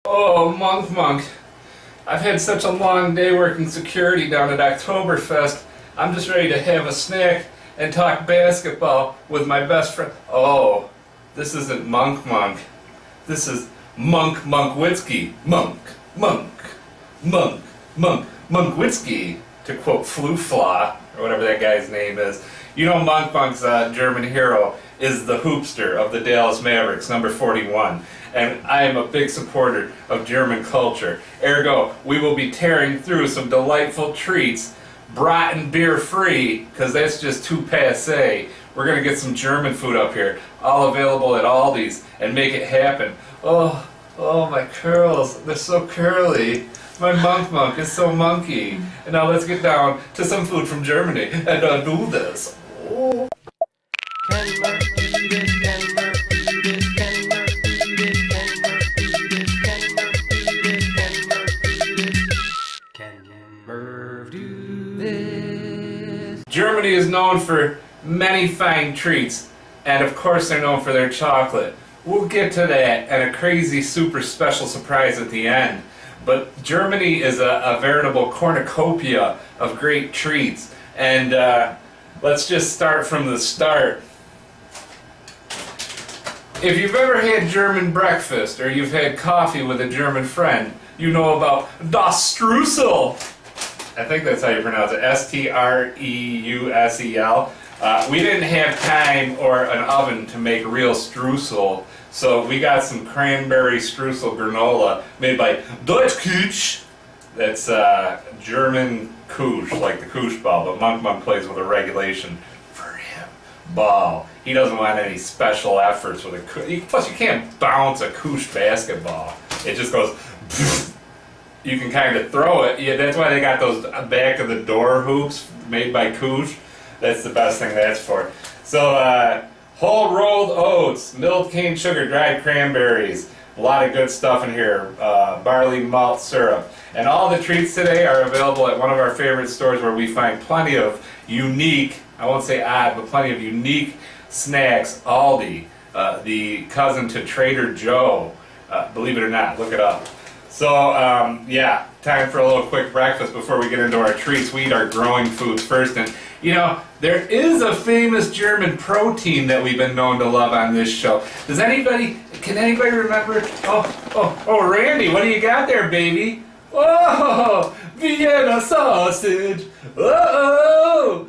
Oh, Monk. I've had such a long day working security down at Oktoberfest. I'm just ready to have a snack and talk basketball with my best friend. Oh, this isn't Monk. This is Monkwitzky. Monkwitzky, to quote Flu-Fla, or whatever that guy's name is. You know Monk's German hero is the hoopster of the Dallas Mavericks, number 41. And I am a big supporter of German culture. Ergo, we will be tearing through some delightful treats, Brat and beer free, because that's just too passé. We're going to get some German food up here, all available at Aldi's, and make it happen. Oh, my curls, they're so curly. My Monk is so monkey. And now let's get down to some food from Germany and do this. Oh. Can Murph do this? Can Murph do this? Can Murph do this? Can Murph do this? Can Murph do this? Can Murph do this? Can Murph do this? Germany is known for many fine treats, and of course they're known for their chocolate. We'll get to that and a crazy super special surprise at the end. But Germany is a veritable cornucopia of great treats, and let's just start from the start. If you've ever had German breakfast or you've had coffee with a German friend, you know about das Streusel. I think that's how you pronounce it, Streusel. We didn't have time or an oven to make real streusel, so we got some cranberry streusel granola made by Deutschkuch. That's German Kuch, like the Kuch ball, but Monk plays with a regulation for him. Ball. He doesn't want any special efforts with a Kuch. Plus, you can't bounce a Kuch basketball. It just goes. You can kind of throw it. Yeah, that's why they got those back of the door hoops made by Kuch. That's the best thing that's for. So, whole rolled oats, milled cane sugar, dried cranberries, a lot of good stuff in here, barley malt syrup. And all the treats today are available at one of our favorite stores where we find plenty of unique, I won't say odd, but plenty of unique snacks. Aldi, the cousin to Trader Joe, believe it or not, look it up. So, yeah, time for a little quick breakfast before we get into our treats. We eat our growing foods first. And, you know, there is a famous German protein that we've been known to love on this show. Can anybody remember? Oh, Randy, what do you got there, baby? Oh, Vienna sausage. Oh,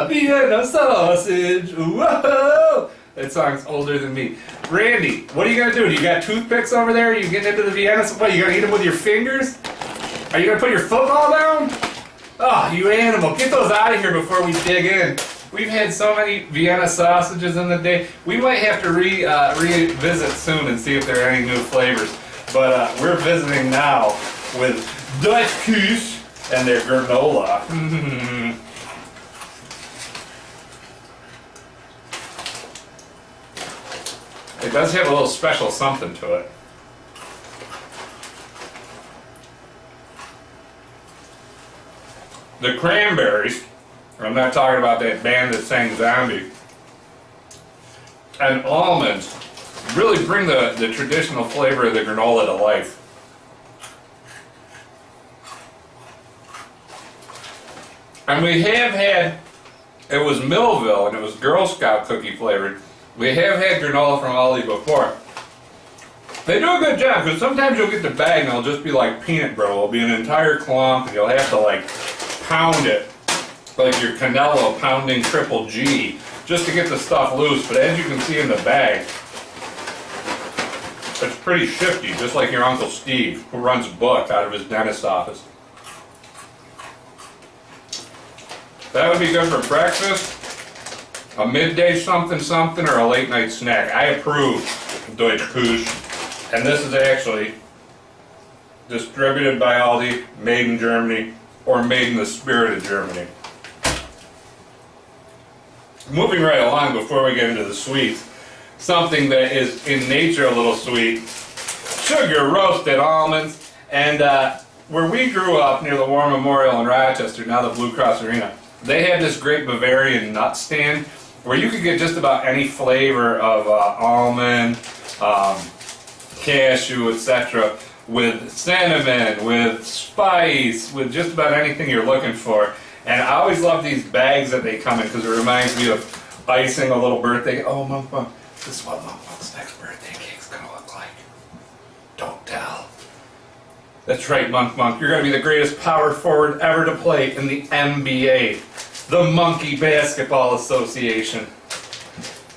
Vienna sausage. Whoa. That song's older than me. Randy, what are you gonna do? Do you got toothpicks over there? Are you getting into the Vienna? What, you gonna eat them with your fingers? Are you gonna put your football down? Oh, you animal. Get those out of here before we dig in. We've had so many Vienna sausages in the day. We might have to revisit soon and see if there are any new flavors. But we're visiting now with Deutschkuch and their granola. It does have a little special something to it. The cranberries, I'm not talking about that band that sang Zombie, and almonds really bring the traditional flavor of the granola to life. And we have had, it was Millville and it was Girl Scout cookie flavored. We have had granola from Aldi before. They do a good job, because sometimes you'll get the bag and it'll just be like peanut brittle. It'll be an entire clump and you'll have to like pound it, like your Canelo pounding Triple G, just to get the stuff loose. But as you can see in the bag, it's pretty shifty, just like your Uncle Steve, who runs books out of his dentist office. That would be good for breakfast, a midday something, or a late night snack. I approve Deutschkuch, and this is actually distributed by Aldi, made in Germany, or made in the spirit of Germany. Moving right along before we get into the sweets, something that is in nature a little sweet, sugar roasted almonds. And where we grew up near the War Memorial in Rochester, now the Blue Cross Arena, they had this great Bavarian nut stand, where you could get just about any flavor of almond, cashew, etc., with cinnamon, with spice, with just about anything you're looking for. And I always love these bags that they come in because it reminds me of icing a little birthday. Oh, Monk, this is what Monk's next birthday cake's gonna look like. Don't tell. That's right, Monk. You're gonna be the greatest power forward ever to play in the NBA, the Monkey Basketball Association.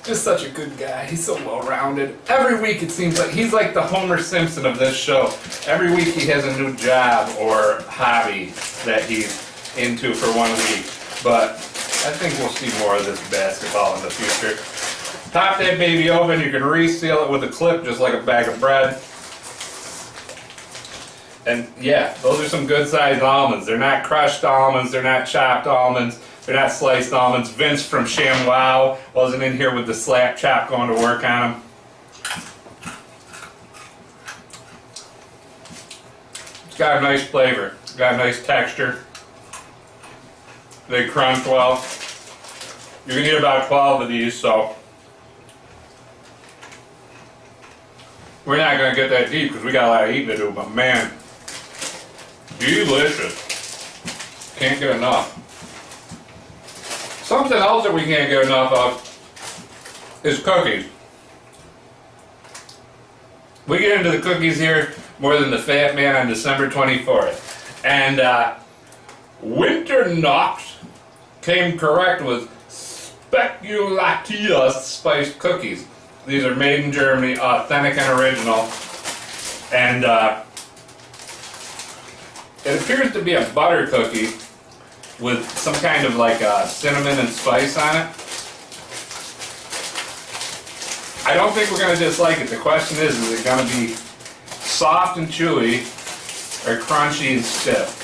Just such a good guy. He's so well-rounded. Every week it seems like he's like the Homer Simpson of this show. Every week he has a new job or hobby that he's into for 1 week. But I think we'll see more of this basketball in the future. Pop that baby open. You can reseal it with a clip just like a bag of bread. And yeah, those are some good-sized almonds. They're not crushed almonds. They're not chopped almonds. They're not sliced almonds. Vince from ShamWow wasn't in here with the slap chop going to work on them. It's got a nice flavor. It's got a nice texture. They crunch well. You can eat about 12 of these, so we're not going to get that deep because we got a lot of eating to do, but man, delicious. Can't get enough. Something else that we can't get enough of is cookies. We get into the cookies here more than the fat man on December 24th. And Winter Knox came correct with Speculatius spiced cookies. These are made in Germany, authentic and original. And it appears to be a butter cookie with some kind of like cinnamon and spice on it. I don't think we're going to dislike it. The question is it going to be soft and chewy or crunchy and stiff?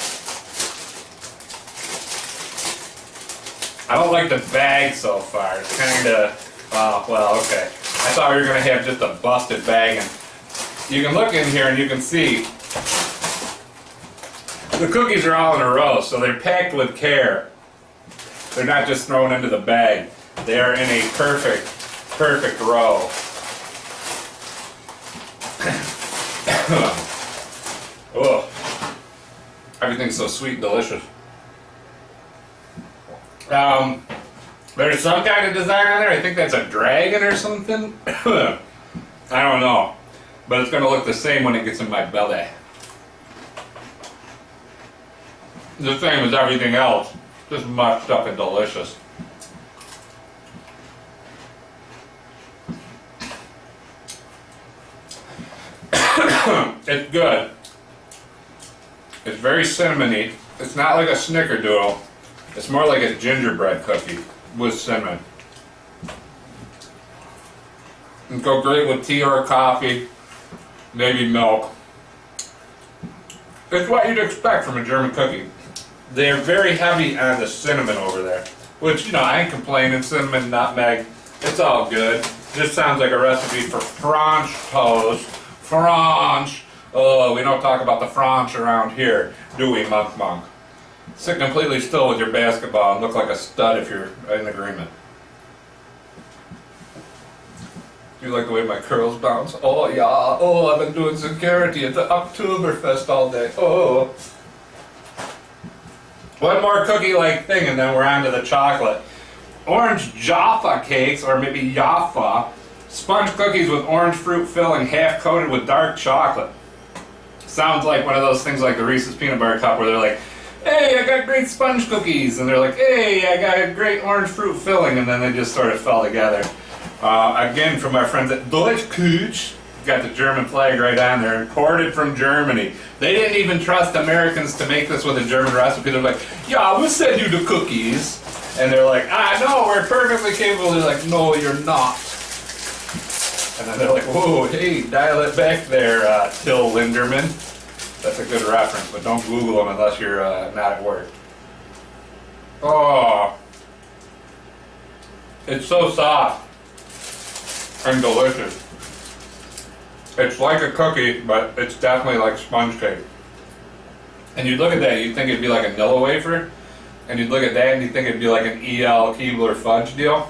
I don't like the bag so far. It's kind of, well, okay. I thought we were going to have just a busted bag. And you can look in here and you can see the cookies are all in a row, so they're packed with care. They're not just thrown into the bag. They are in a perfect row. Oh, everything's so sweet and delicious. There's some kind of design on there. I think that's a dragon or something. I don't know, but it's going to look the same when it gets in my belly. The same as everything else, just muched up and delicious. It's good. It's very cinnamony. It's not like a snickerdoodle. It's more like a gingerbread cookie with cinnamon. It'd go great with tea or coffee, maybe milk. It's what you'd expect from a German cookie. They're very heavy on the cinnamon over there, which, you know, I ain't complaining. Cinnamon, nutmeg, it's all good. This sounds like a recipe for French toast. French. Oh, we don't talk about the French around here, do we, Monk? Sit completely still with your basketball and look like a stud if you're in agreement. You like the way my curls bounce? Oh, yeah. Oh, I've been doing security at the Oktoberfest all day. Oh. One more cookie-like thing, and then we're on to the chocolate. Orange Jaffa cakes, or maybe Jaffa, sponge cookies with orange fruit filling, half-coated with dark chocolate. Sounds like one of those things like the Reese's Peanut Butter Cup, where they're like, hey, I got great sponge cookies, and they're like, hey, I got a great orange fruit filling, and then they just sort of fell together. Again, from our friends at Deutschküche, got the German flag right on there, imported from Germany. They didn't even trust Americans to make this with a German recipe. They're like, yeah, we'll send you the cookies. And they're like, no, we're perfectly capable. They're like, no, you're not. And then they're like, whoa, hey, dial it back there, Till Linderman. That's a good reference, but don't Google them unless you're not at work. Oh, it's so soft and delicious. It's like a cookie, but it's definitely like sponge cake. And you'd look at that, you'd think it'd be like a Nilla wafer, and you'd look at that and you'd think it'd be like an E.L. Keebler fudge deal.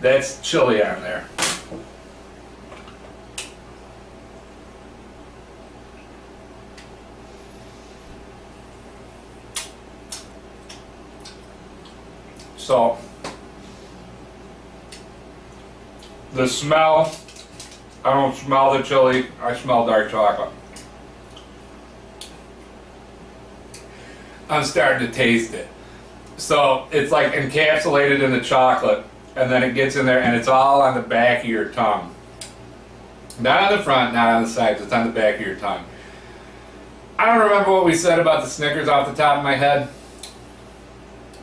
That's chili on there. So, the smell, I don't smell the chili, I smell dark chocolate. I'm starting to taste it. So, it's like encapsulated in the chocolate, and then it gets in there and it's all on the back of your tongue. Not on the front, not on the sides, it's on the back of your tongue. I don't remember what we said about the Snickers off the top of my head.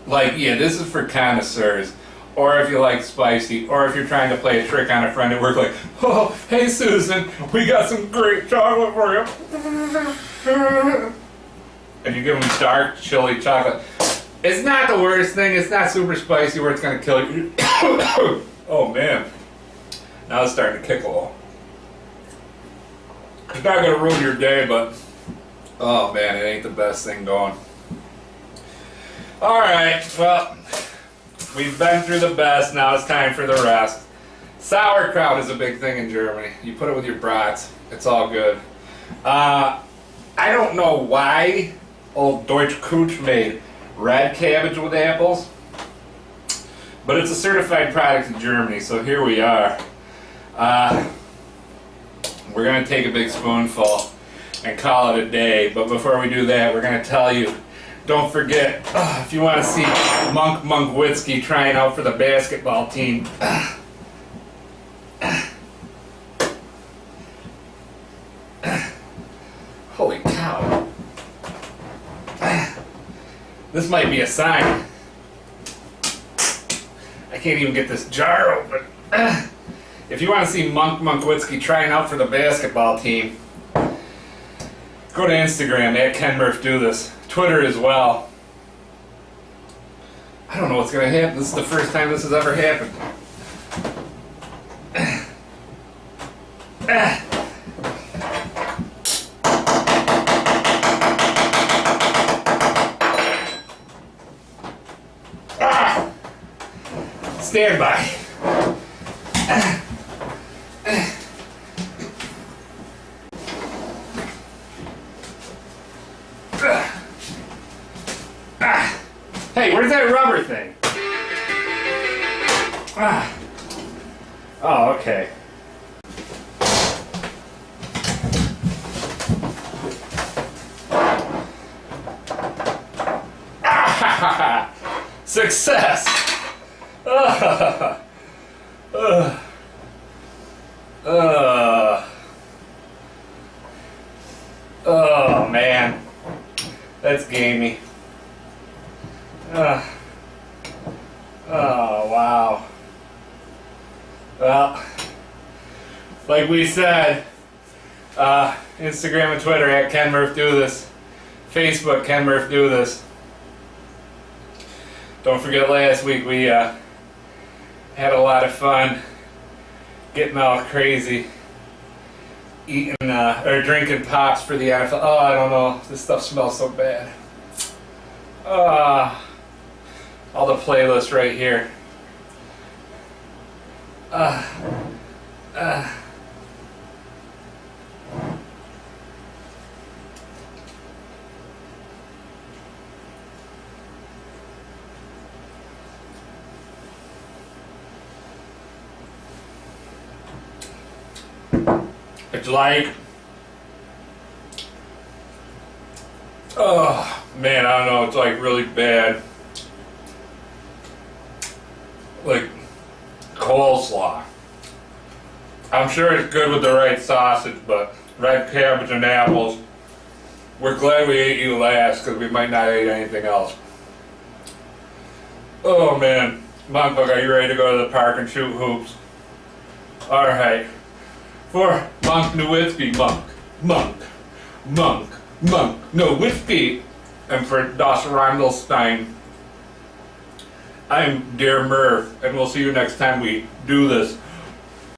Like, yeah, this is for connoisseurs, or if you like spicy, or if you're trying to play a trick on a friend at work, like, oh, hey Susan, we got some great chocolate for you. And you give them dark chili chocolate. It's not the worst thing, it's not super spicy where it's gonna kill you. Oh man, now it's starting to kick a little. It's not gonna ruin your day, but, oh man, it ain't the best thing going. Alright, well, we've been through the best, now it's time for the rest. Sauerkraut is a big thing in Germany. You put it with your brats, it's all good. I don't know why old Deutsche Kuch made red cabbage with apples, but it's a certified product in Germany, so here we are. We're going to take a big spoonful and call it a day, but before we do that, we're going to tell you, don't forget, if you want to see Monk Monkwitzki trying out for the basketball team, holy cow. This might be a sign. I can't even get this jar open. If you want to see Monk Monkwitzki trying out for the basketball team, go to Instagram at @KenMurphDoThis. Twitter as well. I don't know what's going to happen. This is the first time this has ever happened. Stand by. Hey, where's that rubber thing? Oh, okay. Success! Oh man, that's gamey. Oh wow. Well, like we said, Instagram and Twitter at @KenMurphDoThis, Facebook @KenMurphDoThis. Don't forget last week we had a lot of fun getting all crazy, eating or drinking pops for the NFL. Oh, I don't know. This stuff smells so bad. All the playlists right here. It's like, oh man, I don't know, it's like really bad, like coleslaw. I'm sure it's good with the right sausage, but red cabbage and apples, we're glad we ate you last because we might not eat anything else. Oh man, Monk, are you ready to go to the park and shoot hoops? Alright. For Monk Nowitzki, Monk Nowitzki, and for Das Randelstein, I'm Dear Murph, and we'll see you next time we do this.